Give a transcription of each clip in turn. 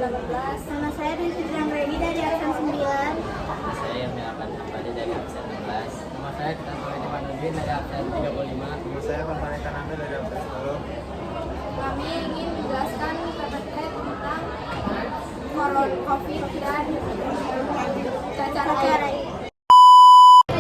18. Nama saya Dwi Fitri Reni dari absen 9. Nama saya Yamil Akan Hambali dari absen 16. Nama saya Tantowi Manudin dari absen 35. Nama saya Konfani Tanamil dari absen 10. Kami ingin menjelaskan PPT tentang COVID dan cacar air.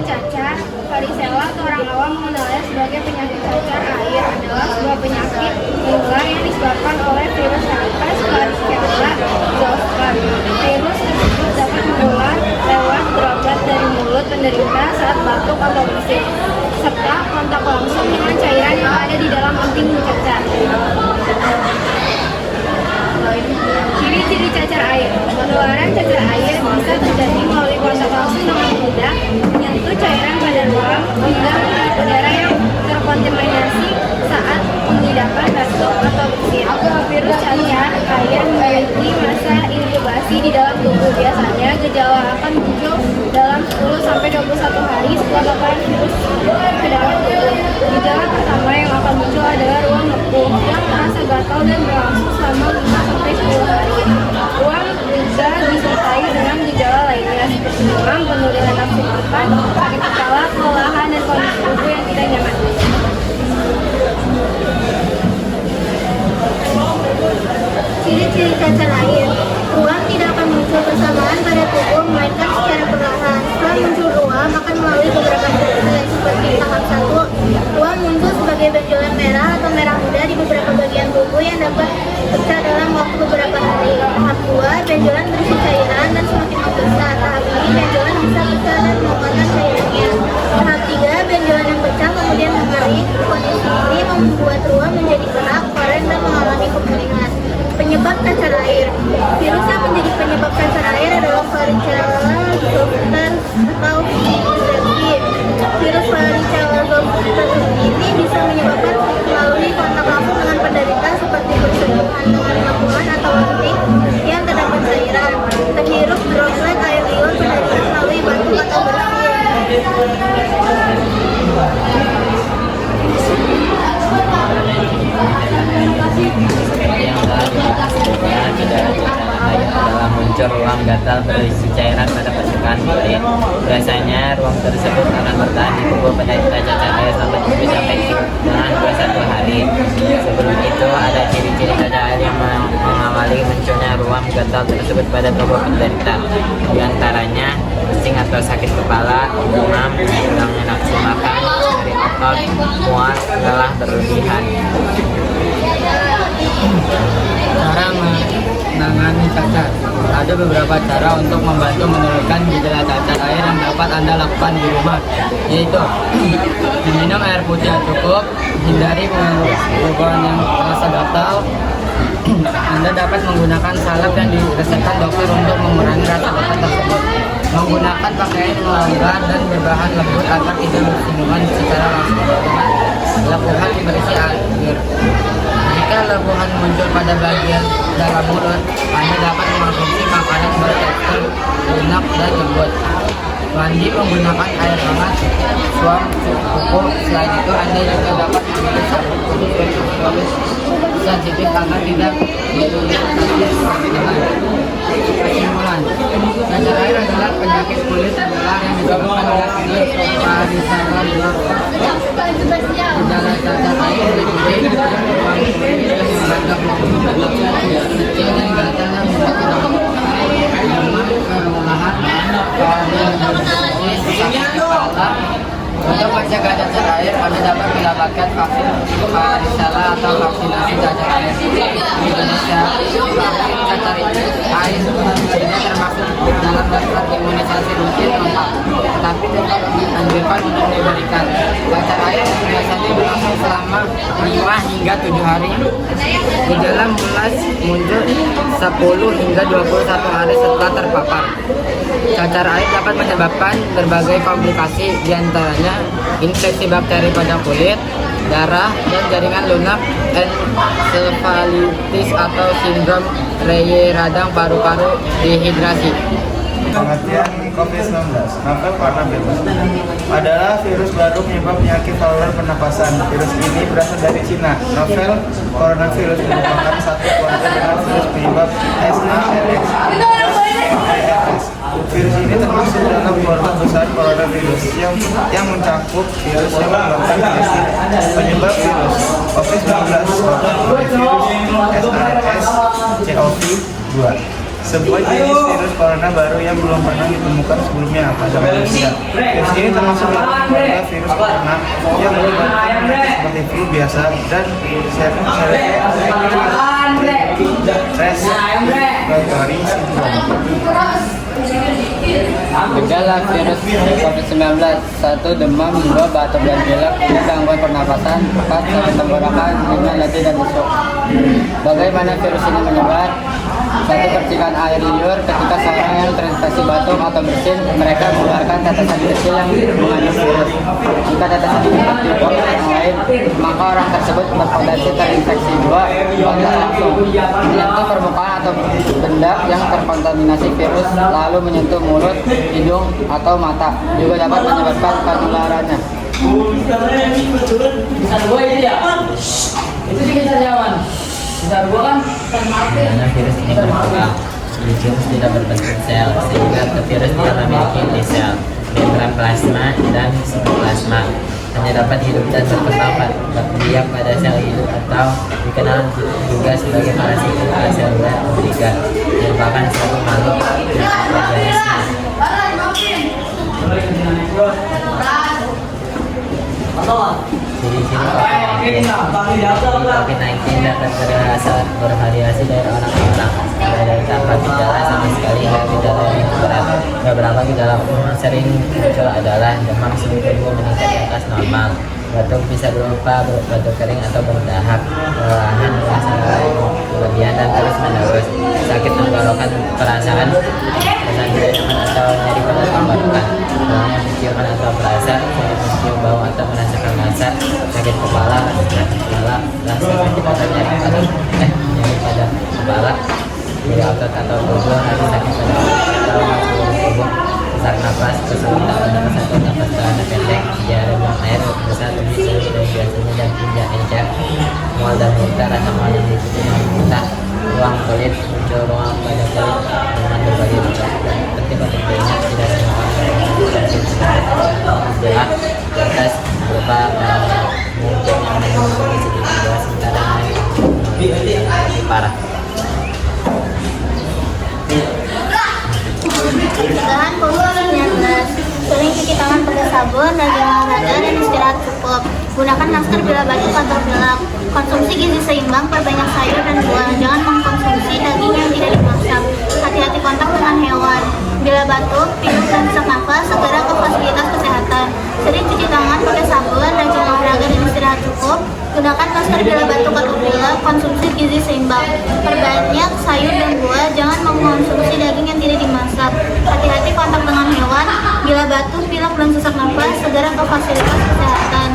Cacar, varicella atau orang awam mengenalnya sebagai penyakit cacar air adalah sebuah penyakit menular yang disebabkan oleh virus herpes varicella zoster. Virus tersebut dapat menular lewat droplet dari mulut penderita saat batuk atau bersin, serta kontak langsung dengan cairan yang ada di dalam emping cacar. Ciri-ciri cacar air. Penularan cacar air bisa terjadi melalui kontak langsung dengan ludah, menyentuh cairan pada ruang, hingga melalui udara yang terkontaminasi saat mengidapkan batuk atau bersin. Virus cacar air memiliki masa inkubasi di dalam tubuh. Biasanya gejala akan muncul dalam 10-21 hari setelah paparan virus ke dalam tubuh. Gejala pertama yang akan muncul adalah ruang lepuh yang terasa gatal dan berlangsung selama 5-10 hari. Ruang juga disertai dengan gejala lainnya seperti demam, penurunan nafsu makan, sakit kepala, kelelahan, dan kondisi tubuh yang tidak nyaman. Ciri-ciri cacar air. Ruam tidak akan muncul bersamaan pada tubuh, melainkan secara perlahan. Setelah muncul ruam akan melalui beberapa fase seperti tahap 1. Ruam muncul sebagai benjolan merah atau merah muda di beberapa bagian tubuh yang dapat pecah dalam waktu beberapa hari. Tahap 2, benjolan berisi cairan dan semakin membesar. Tahap ini benjolan bisa pecah dan mengeluarkan cairannya. Tahap 3, benjolan yang pecah kemudian mengering. Kondisi ini membuat ruam menjadi kerak, kering, dan mengalami pemulihan. Penyebab cacar air. Virus yang menjadi penyebab cacar air adalah varicella zoster atau VZV. Virus varicella zoster ini bisa menyebabkan melalui kontak langsung dengan penderita seperti bersentuhan dengan lambungan atau emping yang terdapat cairan, terhirup droplet air liur penderita melalui batuk atau bersin. Gejala cacar air adalah muncul ruam gatal berisi cairan pada permukaan kulit. Biasanya ruam tersebut akan bertahan di tubuh penderita cacar air sampai 7-21 hari. Sebelum itu ada ciri-ciri cacar air yang mengawali munculnya ruam gatal tersebut pada tubuh penderita. Di antaranya pusing atau sakit kepala, demam, hilangnya nafsu makan, nyeri otot, mual, lelah berlebihan. Cara menangani cacar. Ada beberapa cara untuk membantu menurunkan gejala cacar air yang dapat Anda lakukan di rumah, yaitu minum air putih yang cukup, hindari perubahan yang terasa gatal. Anda dapat menggunakan salep yang diresepkan dokter untuk mengurangi rasa gatal tersebut. Menggunakan pakaian yang longgar dan berbahan lembut agar tidak bersinggungan secara langsung dengan lepuhan yang berisi air. Jika lepuhan muncul pada bagian dalam mulut, Anda dapat mengonsumsi makanan bertekstur lunak dan lembut. Mandi menggunakan air hangat, suam cukup. Selain itu, Anda juga dapat memilih sabun kulit sensitif agar tidak diluluhkan dengan kesimpulan. Cacar air adalah penyakit kulit menular yang disebabkan oleh virus varicella zoster. Gejala cacar air meliputi ruam kulit yang menggantang kecil dan gatal yang menyebabkan demam, kelelahan, sakit kepala. Untuk mencegah cacar air, Anda dapat mendapatkan vaksin varicella atau vaksinasi cacar air. Di Indonesia, vaksin cacar air tidak termasuk dalam daftar imunisasi rutin lengkap, tetapi tetap dianjurkan untuk diberikan. Cacar air biasanya berlangsung selama 5 hingga 7 hari. Gejala mulai muncul 10 hingga 21 hari setelah terpapar. Cacar air dapat menyebabkan berbagai komplikasi, diantaranya infeksi bakteri pada kulit, darah, dan jaringan lunak, ensefalitis atau sindrom Reye radang paru-paru dehidrasi. Pengertian COVID-19. Novel coronavirus adalah virus baru penyebab penyakit saluran pernapasan. Virus ini berasal dari Cina. Novel coronavirus merupakan satu keluarga dengan virus penyebab SARS. Virus ini termasuk dalam keluarga besar coronavirus yang mencakup virus yang menyebabkan penyakit penyebab virus COVID-19 virus SARS-CoV-2. Sebuah jenis virus corona baru yang belum pernah ditemukan sebelumnya pada manusia. Virus ini termasuk dalam keluarga virus corona yang menyebabkan penyakit seperti flu biasa dan respiratory syndrome. Gejala virus COVID-19: 1. Demam, 2. Batuk dan pilek, 3. Gangguan pernapasan, 4. Sakit tenggorokan, 5. Letih dan busuk. Bagaimana virus ini menyebar? 1. Percikan air liur. Ketika seorang yang terinfeksi batuk atau bersin, mereka mengeluarkan tetesan kecil yang mengandung virus. Jika tetesan itu tertiup oleh orang lain, maka orang tersebut berpotensi terinfeksi. 2. Kontak langsung. Menyentuh permukaan atau benda yang terkontaminasi virus, lalu menyentuh mulut, hidung, atau mata, juga dapat menyebabkan penularannya. Karena virus ini berkembang, virus tidak berbentuk sel, sehingga virus tidak memiliki inti sel, membran plasma, dan sitoplasma. Hanya dapat hidup dan berkembang biak pada sel hidup atau dikenal juga sebagai parasit seluler obligat, merupakan suatu makhluk organisme. Ciri-ciri COVID-19 dapat bervariasi dari orang ke orang, mulai dari tanpa gejala sama sekali hingga gejala yang berat. Beberapa gejala umum sering muncul adalah demam suhu tubuh meningkat di atas normal, batuk bisa berupa batuk kering atau berdahak, kelelahan, rasa berlebihan dan terus menerus, sakit tenggorokan, perasaan tidak nyaman atau nyeri pada tenggorokan, menciuman atau berasa, mencium bau atau merasakan rasa, sakit kepala, rasa sakit atau nyeri pada kepala, nyeri otot atau tubuh, rasa sakit pada atau tubuh, sesak napas, kesulitan pernapasan atau napas celana pendek, diare, buang air besar lebih sering dari biasanya dan tidak encer, mual dan muntah, rasa mual dan muntah, ruang kulit, muncul ruang pada kulit dengan berbagai luka. Penting untuk diingat, tidak semua orang gejala di atas berupa mungkin yang mengalami sedikit dua sementara yang lebih parah. Pencegahan COVID-19. Sering cuci tangan pada sabun, rajin olahraga, dan istirahat cukup. Gunakan masker bila batuk atau pilek. Konsumsi gizi seimbang, perbanyak sayur dan buah. Jangan mengkonsumsi daging yang tidak dimasak. Hati-hati kontak dengan hewan. Bila batuk, pilek, dan sesak nafas, segera ke fasilitas kesehatan. Sering cuci tangan pakai sabun, rajin olahraga, dan istirahat cukup. Gunakan masker bila batuk atau pilek. Konsumsi gizi seimbang, perbanyak sayur dan buah. Jangan mengkonsumsi daging yang tidak dimasak. Hati-hati kontak dengan hewan. Bila batuk, pilek, dan sesak nafas, segera ke fasilitas kesehatan.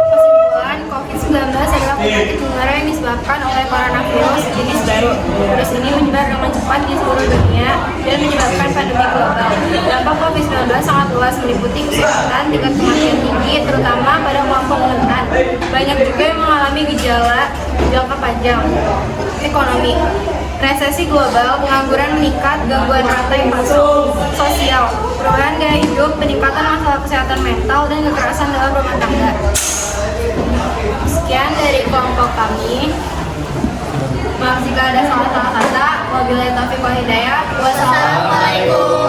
Kesimpulan, COVID-19 adalah penyakit menular yang disebabkan oleh coronavirus jenis baru. Virus ini menyebar dengan cepat di seluruh dunia dan menyebabkan pandemi global. Dampak COVID-19 sangat luas, meliputi kesehatan, tingkat kematian tinggi, terutama pada kelompok rentan. Banyak juga yang mengalami gejala jangka panjang. Ekonomi, resesi global, pengangguran meningkat, gangguan rantai pasok, sosial, perubahan gaya hidup, peningkatan masalah kesehatan mental, dan kekerasan dalam rumah tangga. Sekian dari kelompok kami. Maaf jika ada salah-salah kata. Wabillahi taufiq wal hidayah. Wassalamualaikum.